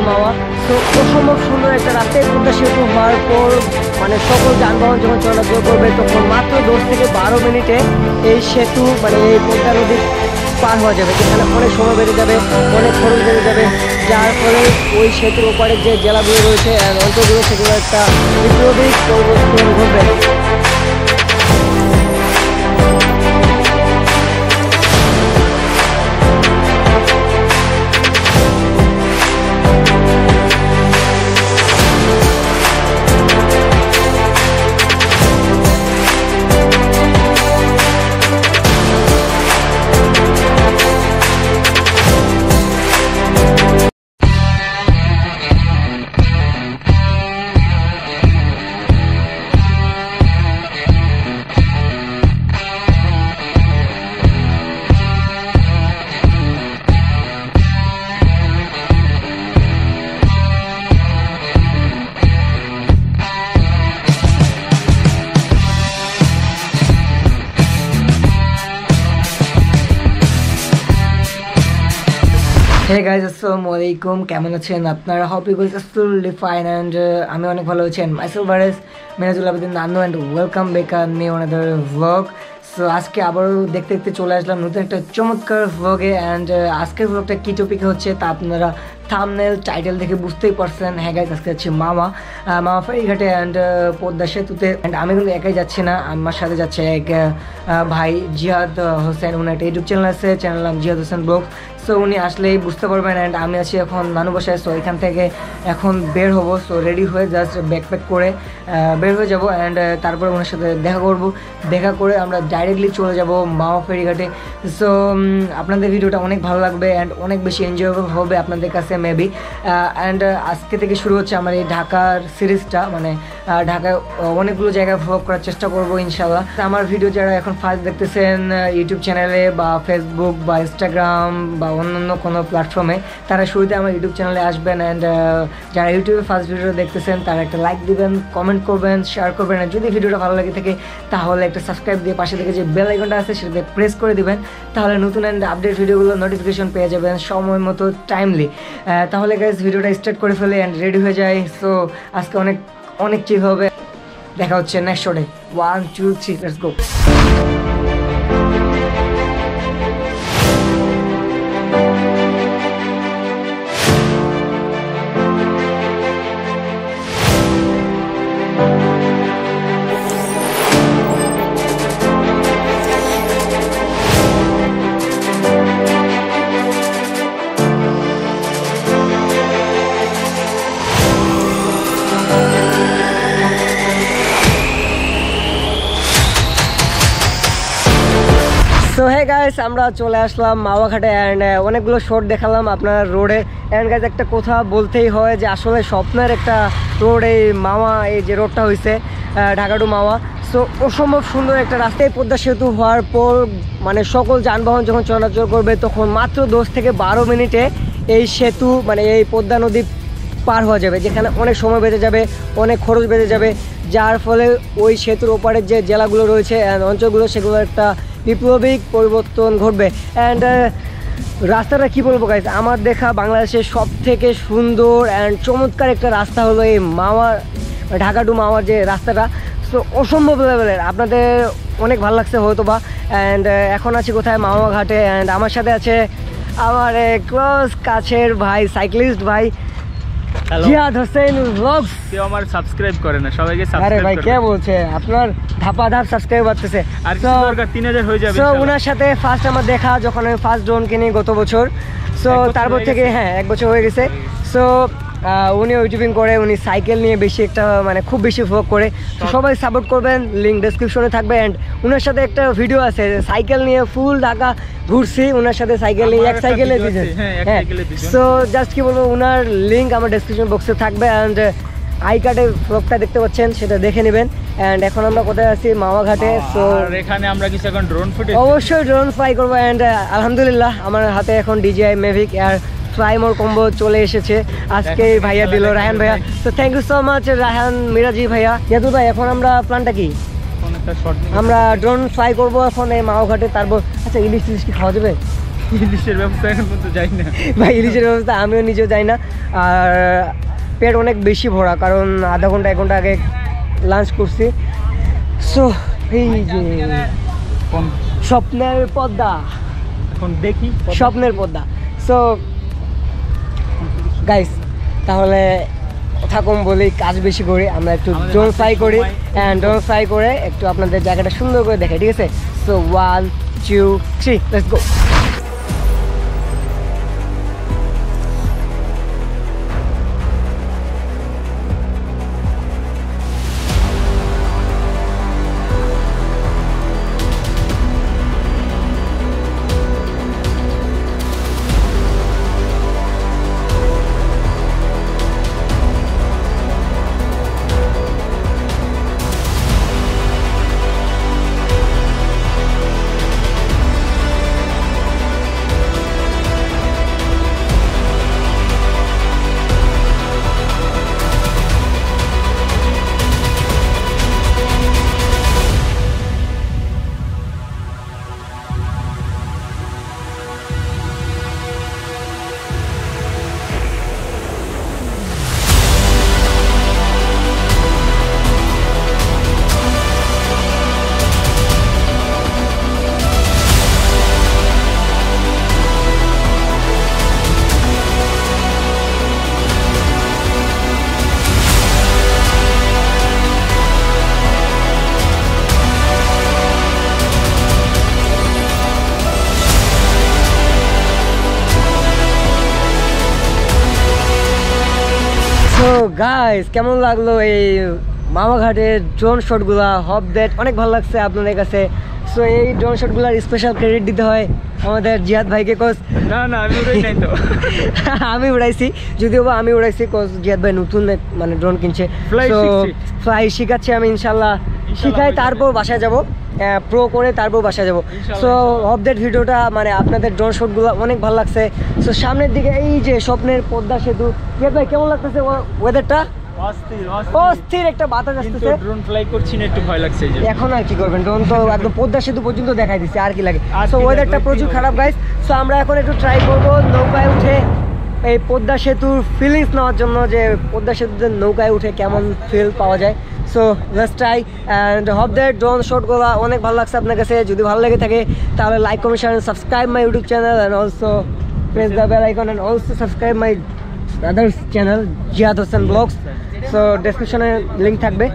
মাওয়া। তো অসম্ভব সুন্দর একটা রাস্তায় পদ্মা সেতু হওয়ার পর মানে সকল যানবাহন যখন চলাচল করবে তখন মাত্র 10 থেকে 12 মিনিটে এই সেতু মানে এই পদ্মা নদী পার হওয়া যাবে, যেখানে অনেক সময় বেড়ে যাবে, অনেক খরচ বেড়ে যাবে, যার ফলে ওই সেতুর ওপারে যে জেলাগুলো রয়েছে অঞ্চলগুলো সেগুলো একটা বিপ্লবী পরিবর্তন ঘটবে। হে গাইজ, আসসালামু আলাইকুম। কেমন আছেন আপনারা? Hope you guys absolutely fine and আমি অনেক ভালো আছি। and myself Bares Minazul Abedin Nanu and welcome back on me another vlog. So আজকে আবারও দেখতে দেখতে চলে আসলাম নতুন একটা চমৎকার ভ্লগে। অ্যান্ড আজকের ভ্লগটা কী টপিকে হচ্ছে তা আপনারা থাম্বনেল টাইটেল দেখে বুঝতেই পারছেন। হ্যাঁ গাইজ, আজকে যাচ্ছি মামা ফেরিঘাটে অ্যান্ড পদ্মা সেতুতে। অ্যান্ড আমি কিন্তু একাই যাচ্ছি না, আমার সাথে যাচ্ছে এক ভাই জিহাদ হোসেন। ওনার একটা ইউটিউব চ্যানেল আছে, চ্যানেল নাম জিহাদ হোসেন ব্লগ। সো উনি আসলেই বুঝতে পারবেন। অ্যান্ড আমি আছি এখন নানু বাসায়। সো এখান থেকে এখন বের হবো। সো রেডি হয়ে জাস্ট ব্যাকপ্যাক করে বের হয়ে যাব। অ্যান্ড তারপরে ওনার সাথে দেখা করব, দেখা করে আমরা ডাইরেক্টলি চলে যাব মাওয়া ফেরিঘাটে। সো আপনাদের ভিডিওটা অনেক ভালো লাগবে অ্যান্ড অনেক বেশি এনজয়েবল হবে আপনাদের কাছে মেবি। অ্যান্ড আজকে থেকে শুরু হচ্ছে আমার এই ঢাকার সিরিজটা, মানে ঢাকায় অনেকগুলো জায়গায় ভ্লগ করার চেষ্টা করব ইনশাল্লাহ। আমার ভিডিও যারা এখন ফার্স্ট দেখতেছেন ইউটিউব চ্যানেলে বা ফেসবুক বা ইনস্টাগ্রাম বা অন্যান্য কোনো প্ল্যাটফর্মে, তারা শুরুতে আমার ইউটিউব চ্যানেলে আসবেন। অ্যান্ড যারা ইউটিউবে ফার্স্ট ভিডিও দেখতেছেন তারা একটা লাইক দিবেন, কমেন্ট করবেন, শেয়ার করবেন। আর যদি ভিডিওটা ভালো লাগে থাকে তাহলে একটা সাবস্ক্রাইব দিয়ে পাশে থেকে যে বেল আইকনটা আছে সেটাতে প্রেস করে দিবেন, তাহলে নতুন অ্যান্ড আপডেট ভিডিওগুলো নোটিফিকেশন পেয়ে যাবেন সময় মতো, টাইমলি। তাহলে গাইজ ভিডিওটা স্টার্ট করে ফেলে অ্যান্ড রেডি হয়ে যায়। সো আজকে অনেক অনেক চিল হবে। দেখা হচ্ছে নেক্সট শোটে। 1 2 3 let's go. So hey guys, আমরা চলে আসলাম মাওয়া ঘাটে অ্যান্ড অনেকগুলো শট দেখালাম আপনার রোডে। অ্যান্ড গাইস একটা কথা বলতেই হয় যে আসলে স্বপ্নের একটা রোড এই মাওয়া, এই যে রোডটা হয়েছে ঢাকা টু মাওয়া। সো অসম্ভব সুন্দর একটা রাস্তায় পদ্মা সেতু হওয়ার পর মানে সকল যানবাহন যখন চলাচল করবে তখন মাত্র 10 থেকে 12 মিনিটে এই সেতু মানে এই পদ্মা নদী পার হওয়া যাবে, যেখানে অনেক সময় বেঁচে যাবে, অনেক খরচ বেঁচে যাবে, যার ফলে ওই সেতুর ওপারের যে জেলাগুলো রয়েছে অঞ্চলগুলো সেগুলো একটা বিপ্লবিক পরিবর্তন ঘটবে। অ্যান্ড রাস্তাটা কী বলবো গাইজ, আমার দেখা বাংলাদেশের সব থেকে সুন্দর অ্যান্ড চমৎকার একটা রাস্তা হলো এই মাওয়ার ঢাকা টু মাওয়ার যে রাস্তাটা। সো অসম্ভব লেভেলের, আপনাদের অনেক ভালো লাগছে হয়তো বা। অ্যান্ড এখন আছি কোথায়? মাওয়া ঘাটে। অ্যান্ড আমার সাথে আছে আমার ক্লোজ কাছের ভাই, সাইক্লিস্ট ভাই জিহাদ হোসেন ব্লগস। কেউ আমার সাবস্ক্রাইব করে না, সবাইকে সাবস্ক্রাইব। আরে ভাই কে বলছে, আপনার ধাপা ধাপ সাবস্ক্রাইব করতেছে। আর কি দরকার, 3000 হয়ে যাবে। সো ওনার সাথে ফার্স্ট আমার দেখা যখন আমি ফার্স্ট ড্রোন কিনি গত বছর। সো তারপর থেকে হ্যাঁ 1 বছর হয়ে গেছে। সো উনি ইউটিউবিং করে, উনি সাইকেল নিয়ে বেশি একটা মানে খুব বেশি ভ্লগ করে। তো সবাই সাপোর্ট করবেন, লিঙ্ক ডেসক্রিপশনে থাকবে। অ্যান্ড ওনার সাথে একটা ভিডিও আছে সাইকেল নিয়ে ফুল ঢাকা ঘুরছি ওনার সাথে, সাইকেল নিয়ে এক সাইকেলে দিয়েছে। হ্যাঁ, সো জাস্ট কি বলবো, ওনার লিঙ্ক আমার ডেসক্রিপশন বক্সে থাকবে। অ্যান্ড আই কার্ডে ব্লগটা দেখতে পাচ্ছেন, সেটা দেখে নেবেন। অ্যান্ড এখন আমরা কোথায় আছি? মাওয়া ঘাটে। সো এখানে আমরা কিছু এখন ড্রোন ফুটেজ, অবশ্যই ড্রোন ফ্লাই করবো। অ্যান্ড আলহামদুলিল্লাহ আমার হাতে এখন DJI Mavic Air fly more combo চলে এসেছে, আজকে ভাইয়া দিল, রায়হান ভাইয়া। তো thank you so much Raihan, Miraji ভাইয়া, ইয়াদুল ভাই। এখন আমরা প্ল্যানটা কি, আমরা ড্রোন ফ্লাই করবো এখন এই মাওয়া ঘাটে। তারপর আচ্ছা ইলিশ টিলিশ কি খাওয়া যাবে? ইলিশের ব্যবস্থা এখন পর্যন্ত যাই না ভাই ইলিশের ব্যবস্থা আমিও নিজেও যাই না। আর পেট অনেক বেশি ভরা, কারণ আধা ঘন্টা 1 ঘন্টা আগে লাঞ্চ করছি। সো এই যে কোন স্বপ্নের পদ্মা, এখন দেখি স্বপ্নের পদ্মা। সো গাইস তাহলে কথা কম বলি, কাজ বেশি করি, আমরা একটু ড্রোন ফ্লাই করি অ্যান্ড ড্রোন ফ্লাই করে একটু আপনাদের জায়গাটা সুন্দর করে দেখাই, ঠিক আছে? So 1 2 3 let's go. So guys কেমন লাগলো এই মামাঘাটের ড্রোন শটগুলা? হপ দ্যাট অনেক ভালো লাগছে আপনাদের কাছে। সো এই ড্রোন শটগুলার স্পেশাল ক্রেডিট দিতে হয় আমাদের জিহাদ ভাইকে, কজ না না আমি উড়াই নাই তো আমি উড়াইছি, যদিও বা আমি উড়াইছি, কজ জিহাদ ভাই নতুন মানে ড্রোন কিনছে, ফ্লাই শিখাচ্ছে। আমি ইনশাল্লাহ শিখাই, তারপর বাসায় যাব, প্রো করে তারপর বাসায় যাব। সো হপ দ্যাট ভিডিওটা মানে আপনাদের ড্রোন শটগুলো অনেক ভালো লাগছে। সো সামনের দিকে এই যে স্বপ্নের পদ্মা সেতু, জিহাদ ভাই কেমন লাগতেছে ওয়েদারটা? অস্থির একটা বাতাস আসতেছে। ড্রোন ফ্লাই করছি না, একটু ভয় লাগছে। এখন আর কি করবেন, ড্রোন তো একদম পদ্মা সেতু পর্যন্ত দেখাই দিচ্ছে, আর কি লাগে। সো ওয়েদারটা প্রচুর খারাপ গাইস। সো আমরা এখন একটু ট্রাই করবো নৌকায় উঠে এই পদ্মা সেতুর ফিলিংস নেওয়ার জন্য, যে পদ্মা সেতুতে নৌকায় উঠে কেমন ফিল পাওয়া যায়। So let's try and hope that drone শটগুলো অনেক ভালো লাগছে আপনার কাছে। যদি ভালো লেগে থাকে তাহলে like comment share subscribe my YouTube channel and also press the bell icon and also subscribe my others channel Jihad Hossain blogs. So ডেসক্রিপশনে লিঙ্ক থাকবে।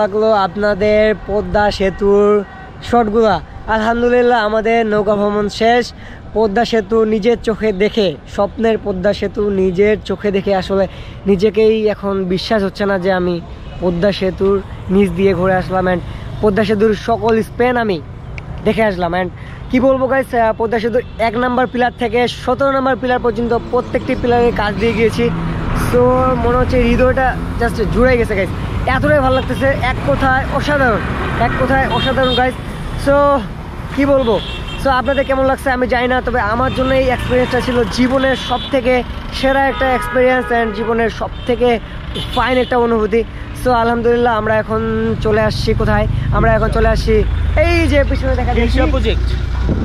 লাগলো আপনাদের পদ্মা সেতুর শটগুলা। আলহামদুলিল্লাহ আমাদের নৌকা ভ্রমণ শেষ। পদ্মা সেতু নিজের চোখে দেখে, স্বপ্নের পদ্মা সেতু নিজের চোখে দেখে আসলে নিজেকেই এখন বিশ্বাস হচ্ছে না যে আমি পদ্মা সেতুর নিচ দিয়ে ঘুরে আসলাম অ্যান্ড পদ্মা সেতুর সকল স্পেন আমি দেখে আসলাম। অ্যান্ড কি বলবো গাইস, পদ্মা সেতুর 1 নম্বর পিলার থেকে 17 নম্বর পিলার পর্যন্ত প্রত্যেকটি পিলারে কাজ দিয়ে গিয়েছি। সো মনে হচ্ছে হৃদয়টা জাস্ট জুড়ে গেছে গাইস, এতটাই ভালো লাগতেছে। এক কথায় অসাধারণ গাইস। সো কি বলবো, সো আপনাদের কেমন লাগছে আমি জানি না, তবে আমার জন্য এই এক্সপিরিয়েন্সটা ছিল জীবনের সবথেকে সেরা একটা এক্সপিরিয়েন্স অ্যান্ড জীবনের সবথেকে ফাইন একটা অনুভূতি। সো আলহামদুলিল্লাহ আমরা এখন চলে আসছি কোথায়? আমরা এখন চলে আসছি এই যে পিছনে দেখা যাচ্ছে প্রজেক্ট,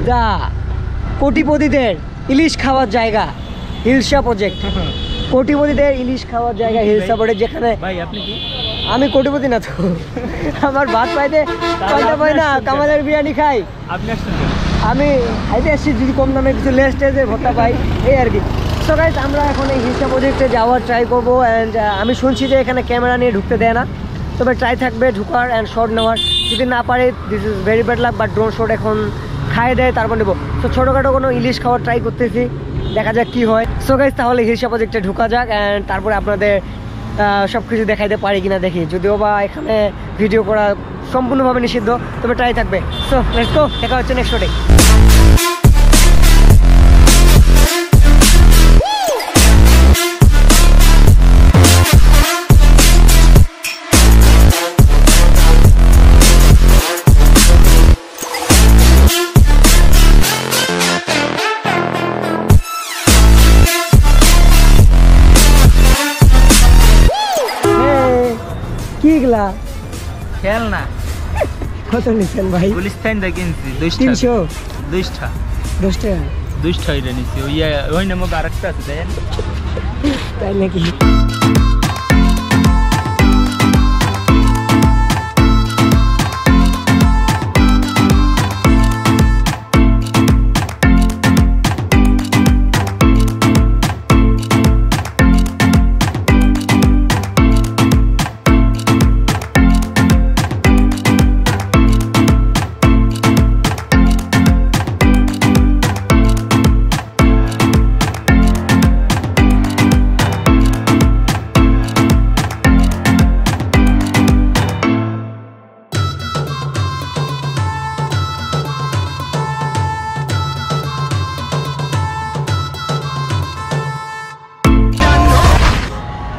দা কোটিপতিদের ইলিশ খাওয়ার জায়গা হিলসা প্রজেক্ট। কোটিপতিদের ইলিশ খাওয়ার জায়গা হিলসা প্রজেক্ট, যেখানে ভাই আপনি কি? আমি কোটিপতি না তো, আমার ভাত পাইতে কয়টা পাই না, কামালের বিরিয়ানি খাই। আপনি আসছেন আমি হাইটে আসছি যদি কম দামে কিছু লেস টেজের ভত্তা পাই এই আর কি। সো গাইস আমরা এখন এই হিলসা প্রজেক্টে যাওয়ার ট্রাই করবো অ্যান্ড আমি শুনছি যে এখানে ক্যামেরা নিয়ে ঢুকতে দেয় না, তবে ট্রাই থাকবে ঢুকার অ্যান্ড শট নেওয়ার। যদি না পারে this is very bad luck, but drone shot এখন খাইয়ে দেয় তারপর নেবো। তো ছোটোখাটো কোনো ইলিশ খাওয়ার ট্রাই করতেছি, দেখা যাক কী হয়। সো গাইস তাহলে হিলসা প্রজেক্টে ঢুকা যাক অ্যান্ড তারপরে আপনাদের সব কিছু দেখাইতে পারি কিনা দেখি, যদিও বা এখানে ভিডিও করা সম্পূর্ণভাবে নিষিদ্ধ, তবে ট্রাই থাকবে। সো লেটস গো, দেখা হচ্ছে নেক্সট শটে। কিগুলা খেল না কত নিচ্ছেন ভাই? গুলিস্তান দা কিনছি 300 200 10 টাকা 200 এটা নিছি। ওই নামে আরেকটা আছে দেন, তাই নাকি?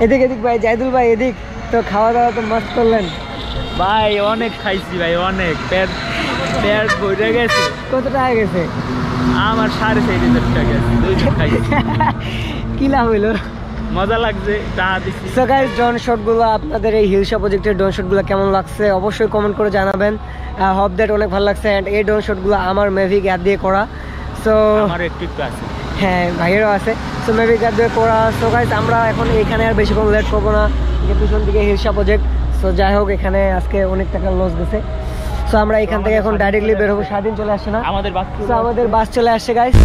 এদিক এদিক ভাই, জাহিদুল ভাই এদিক। তো খাওয়া দাওয়া তো মস্ত করলেন ভাই, অনেক খাইছি ভাই, অনেক পেট ভরে গেছে। কত টাকা গেছে? আমার 4.5 টাকা গেছে, 2 খাইছি। কি লাভ হইলো? মজা লাগছে, টাকা দিচ্ছি। সো গাইস ড্রোন শটগুলো আপনাদের এই হিলসা প্রজেক্টের ড্রোন শটগুলো কেমন লাগছে অবশ্যই কমেন্ট করে জানাবেন। হোপ দ্যাট অনেক ভালো লাগছে অ্যান্ড এই ড্রোন শটগুলো আমার মেভিক অ্যাপ দিয়ে করা। সো আমার একটু আছে, হ্যাঁ ভাইয়েরও আছে। সো মেভিক অ্যাপ দিয়ে করা। সো গাইস আমরা এখন এখানে আর বেশিক্ষণ লেট করবো না, যে পিছন দিকে হিলসা প্রজেক্ট। সো যাই হোক, এখানে আজকে অনেক টাকা লস গেছে। সো আমরা এখান থেকে এখন ডাইরেক্টলি বের হবো। স্বাধীন চলে আসছে না আমাদের বাস? সো আমাদের বাস চলে আসছে গাইস।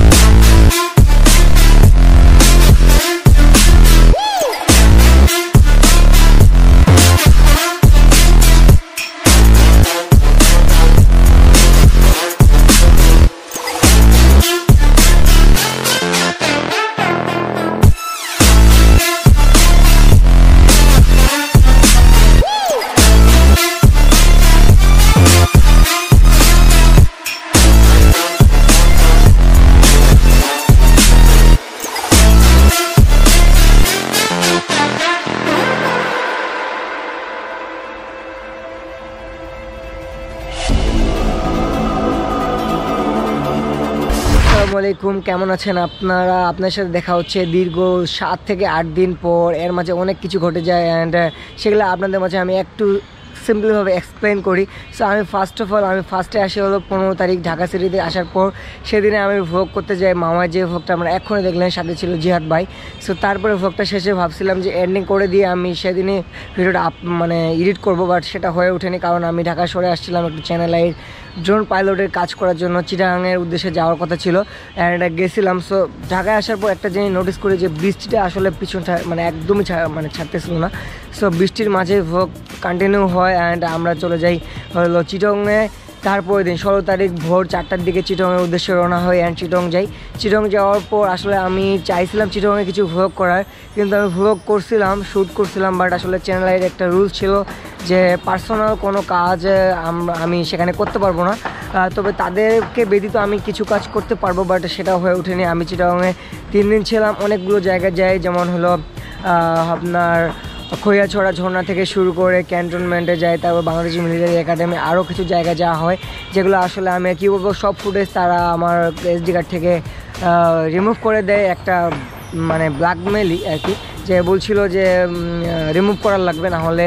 আসসালামু আলাইকুম, কেমন আছেন আপনারা? আপনার সাথে দেখা হচ্ছে দীর্ঘ 7 থেকে 8 দিন পর। এর মাঝে অনেক কিছু ঘটে যায় অ্যান্ড সেগুলো আপনাদের মাঝে আমি একটু সিম্পলিভাবে এক্সপ্লেন করি। সো আমি ফার্স্ট অফ অল ফার্স্টে আসি হলো 15 তারিখ ঢাকা সিটিতে। আসার পর সেদিনে আমি ভ্লগ করতে যাই মামার, যে ভ্লগটা আমরা এক্ষুনি দেখলেন, সাথে ছিল জিহাদ ভাই। সো তারপরে ভ্লগটা শেষে ভাবছিলাম যে এন্ডিং করে দিয়ে আমি সেদিনে ভিডিওটা এডিট করবো, বাট সেটা হয়ে ওঠেনি, কারণ আমি ঢাকা শহরে আসছিলাম একটু চ্যানেল আই ড্রোন পাইলটের কাজ করার জন্য। চিটাগাংয়ের উদ্দেশ্যে যাওয়ার কথা ছিল অ্যান্ড গেছিলাম। সো ঢাকায় আসার পর একটা জিনিস নোটিস করি যে বৃষ্টিটা আসলে পিছনটা একদমই ছাড়তেছিল না। সো বৃষ্টির মাঝে ভ্লগ কন্টিনিউ হয় অ্যান্ড আমরা চলে যাই হলো চিটাগাংয়ে। তারপরে দিন 16 তারিখ ভোর 4টার দিকে চিটাগাংয়ের উদ্দেশ্যে রওনা হয় অ্যান্ড চিটাগাং যাই। চিটাগাং যাওয়ার পর আসলে আমি চাইছিলাম চিটাগাংয়ে কিছু ভ্লগ করার, কিন্তু আমি ভ্লগ করছিলাম, শ্যুট করছিলাম, বাট আসলে চ্যানেলের একটা রুলস ছিল যে পার্সোনাল কোনো কাজ আমি সেখানে করতে পারবো না, তবে তাদেরকে ব্যতীত আমি কিছু কাজ করতে পারবো, বাট সেটা হয়ে ওঠেনি। আমি চিটাগাংয়ে 3 দিন ছিলাম, অনেকগুলো জায়গায় যাই, যেমন হলো আপনার খৈয়াছড়া ঝর্ণা থেকে শুরু করে ক্যান্টনমেন্টে যাই, তারপর বাংলাদেশ মিলিটারি একাডেমি, আরও কিছু জায়গা যাওয়া হয় যেগুলো আসলে আমি কী বলবো, সব ফুটেজ তারা আমার এসডি কার্ড থেকে রিমুভ করে দেয়। একটা ব্ল্যাকমেলই আর কি, যে বলছিল যে রিমুভ করার লাগবে, না হলে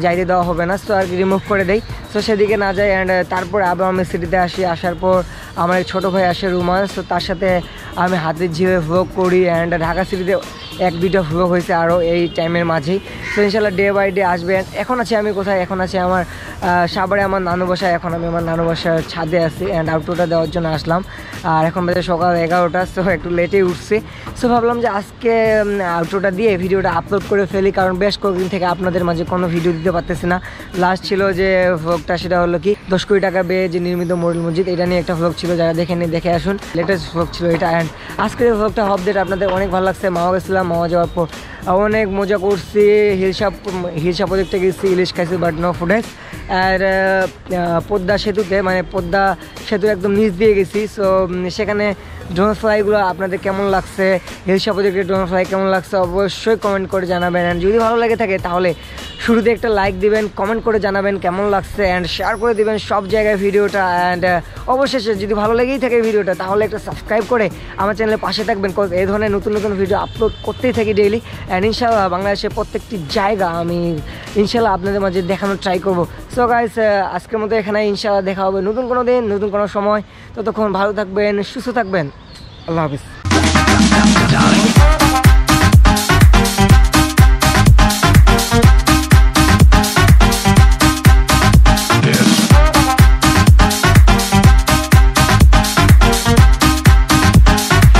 যাইতে দেওয়া হবে না। সো আর কি রিমুভ করে দেয়। সো সেদিকে না যাই অ্যান্ড তারপরে আবার আমি সিটিতে আসি। আসার পর আমার ছোটো ভাই আসে রুমান। সো তার সাথে আমি হাতের ঝিলে ভ্লগ করি অ্যান্ড ঢাকা সিটিতে 1-2টা ভ্লগ হয়েছে আরও এই টাইমের মাঝেই। তো ইনশাল্লাহ ডে বাই ডে আসবেন। এখন আছি আমি কোথায়? এখন আছি আমার সাভারে আমার নানু বাসায়। এখন আমি আমার নানু বাসার ছাদে আছি অ্যান্ড আউটরোটা দেওয়ার জন্য আসলাম। আর এখন বাজে সকাল 11টা, সো একটু লেটেই উঠছি। সো ভাবলাম যে আজকে আউটরোটা দিয়ে ভিডিওটা আপলোড করে ফেলি, কারণ বেশ কয়েকদিন থেকে আপনাদের মাঝে কোনো ভিডিও দিতে পারতেছি না। লাস্ট ছিল যে ভ্লগটা, সেটা হলো কি 10 কোটি টাকা ব্যয়ে যে নির্মিত মডেল মসজিদ, এটা নিয়ে একটা ভ্লগ ছিল, যারা দেখেননি দেখে আসুন। লেটেস্ট ভ্লগ ছিল এটা। অ্যান্ড আজকের ভ্লগটা আপডেট আপনাদের অনেক ভালো লাগছে। মাওয়া গেছিলাম, মাওয়া যাওয়ার পর অনেক মজা করছি। হিলসা প্রজেক্টে গেছি, ইলিশ খাইছি, বাট নো ফুটেজ। আর পদ্মা সেতুতে, মানে পদ্মা সেতু একদম নিচ দিয়ে গেছি। সো সেখানে ড্রোন ফ্লাইগুলো আপনাদের কেমন লাগছে, হিলসা প্রজেক্টের ড্রোন ফ্লাই কেমন লাগছে অবশ্যই কমেন্ট করে জানাবেন। অ্যান্ড যদি ভালো লাগে থাকে তাহলে শুরুতে একটা লাইক দিবেন, কমেন্ট করে জানাবেন কেমন লাগছে, অ্যান্ড শেয়ার করে দিবেন সব জায়গায় ভিডিওটা। অ্যান্ড অবশেষে যদি ভালো লেগেই থাকে ভিডিওটা, তাহলে একটা সাবস্ক্রাইব করে আমার চ্যানেলের পাশে থাকবেন, কজ এই ধরনের নতুন নতুন ভিডিও আপলোড করতেই থাকি ডেইলি। অ্যান্ড ইনশাল্লাহ বাংলাদেশের প্রত্যেকটি জায়গা আমি ইনশাল্লাহ আপনাদের মাঝে দেখানোর ট্রাই করবো। সো গাইস, আজকের মতো এখানে ইনশাল্লাহ দেখা হবে নতুন কোনো দিন, নতুন কোনো সময়। ততক্ষণ ভালো থাকবেন, সুস্থ থাকবেন। আল্লাহ হাফিজ।